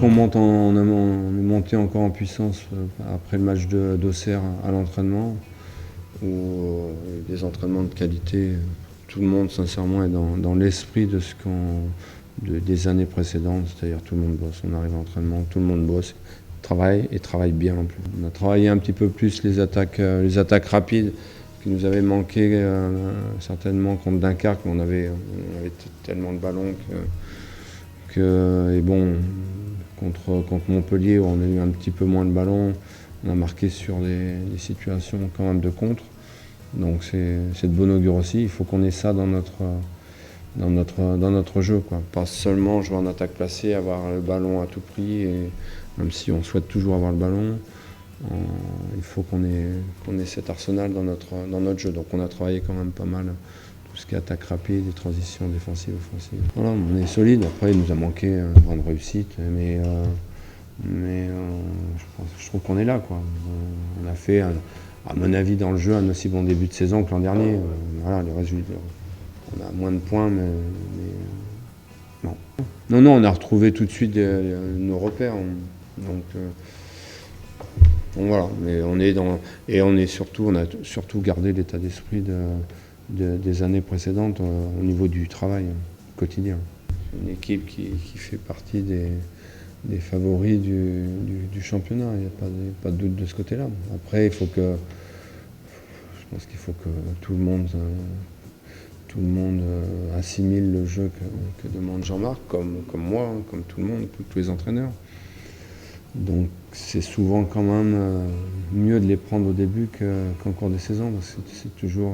On est monté encore en puissance après le match d'Auxerre à l'entraînement, où des entraînements de qualité. Tout le monde, sincèrement, est dans l'esprit des années précédentes, c'est-à-dire tout le monde bosse. On arrive à l'entraînement, tout le monde bosse, travaille et travaille bien en plus. On a travaillé un petit peu plus les attaques rapides, qui nous avaient manqué certainement contre Dunkerque. On avait tellement de ballons et bon, contre Montpellier, où on a eu un petit peu moins de ballons, on a marqué sur des situations quand même de contre. Donc c'est de bon augure aussi. Il faut qu'on ait ça dans notre jeu, quoi. Pas seulement jouer en attaque placée, avoir le ballon à tout prix, et même si on souhaite toujours avoir le ballon, il faut qu'on ait cet arsenal dans notre jeu. Donc on a travaillé quand même pas mal tout ce qui est attaque rapide, les transitions défensives, offensives. Voilà, on est solide. Après, il nous a manqué une grande réussite, mais je trouve qu'on est là, quoi. On a fait, à mon avis, dans le jeu, un aussi bon début de saison que l'an dernier. Voilà, les résultats. On a moins de points, mais non. Non, on a retrouvé tout de suite nos repères. Donc voilà, mais on a surtout gardé l'état d'esprit des années précédentes au niveau du travail quotidien. Une équipe qui fait partie des favoris du championnat, il n'y a pas de doute de ce côté-là. Après, je pense qu'il faut que tout le monde assimile le jeu que demande Jean-Marc, comme moi, comme tout le monde, tous les entraîneurs. Donc c'est souvent quand même mieux de les prendre au début qu'en cours de saison, parce que c'est toujours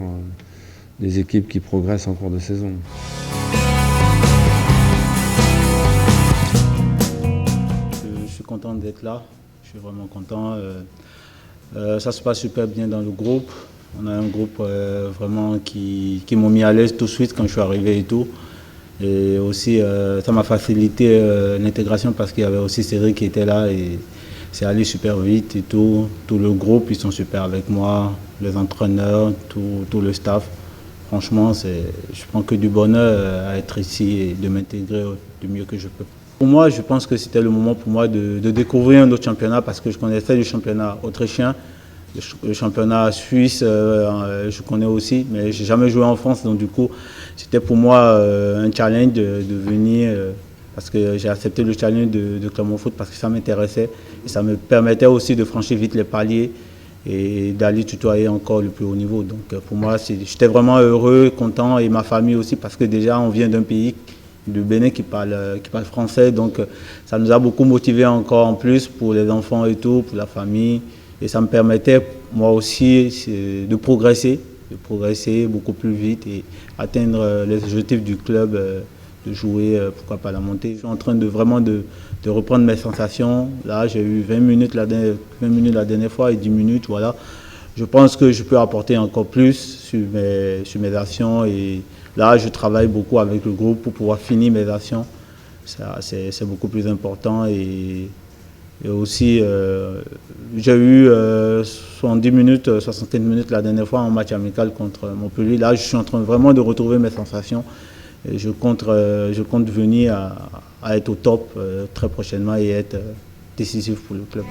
des équipes qui progressent en cours de saison. Je suis content d'être là, je suis vraiment content. Ça se passe super bien dans le groupe. On a un groupe vraiment qui m'ont mis à l'aise tout de suite quand je suis arrivé et tout. Et aussi, ça m'a facilité l'intégration parce qu'il y avait aussi Cédric qui était là et c'est allé super vite et tout. Tout le groupe, ils sont super avec moi, les entraîneurs, tout le staff. Franchement, je prends que du bonheur à être ici et de m'intégrer du mieux que je peux. Pour moi, je pense que c'était le moment pour moi de découvrir un autre championnat parce que je connaissais le championnat autrichien. Le championnat suisse, je connais aussi, mais je n'ai jamais joué en France. Donc du coup, c'était pour moi un challenge de venir, parce que j'ai accepté le challenge de Clermont Foot parce que ça m'intéressait. Et ça me permettait aussi de franchir vite les paliers et d'aller tutoyer encore le plus haut niveau. Donc pour moi, j'étais vraiment heureux, content, et ma famille aussi, parce que déjà, on vient d'un pays, du Bénin, qui parle français. Donc ça nous a beaucoup motivés encore en plus pour les enfants et tout, pour la famille. Et ça me permettait, moi aussi, de progresser beaucoup plus vite et atteindre les objectifs du club, de jouer, pourquoi pas la montée. Je suis en train de reprendre mes sensations. Là, j'ai eu 20 minutes la dernière fois et 10 minutes, voilà. Je pense que je peux apporter encore plus sur mes actions. Et là, je travaille beaucoup avec le groupe pour pouvoir finir mes actions. C'est beaucoup plus important. Et aussi, j'ai eu 70 minutes, 75 minutes la dernière fois en match amical contre Montpellier. Là, je suis en train vraiment de retrouver mes sensations. Et je compte venir à être au top très prochainement et être décisif pour le club.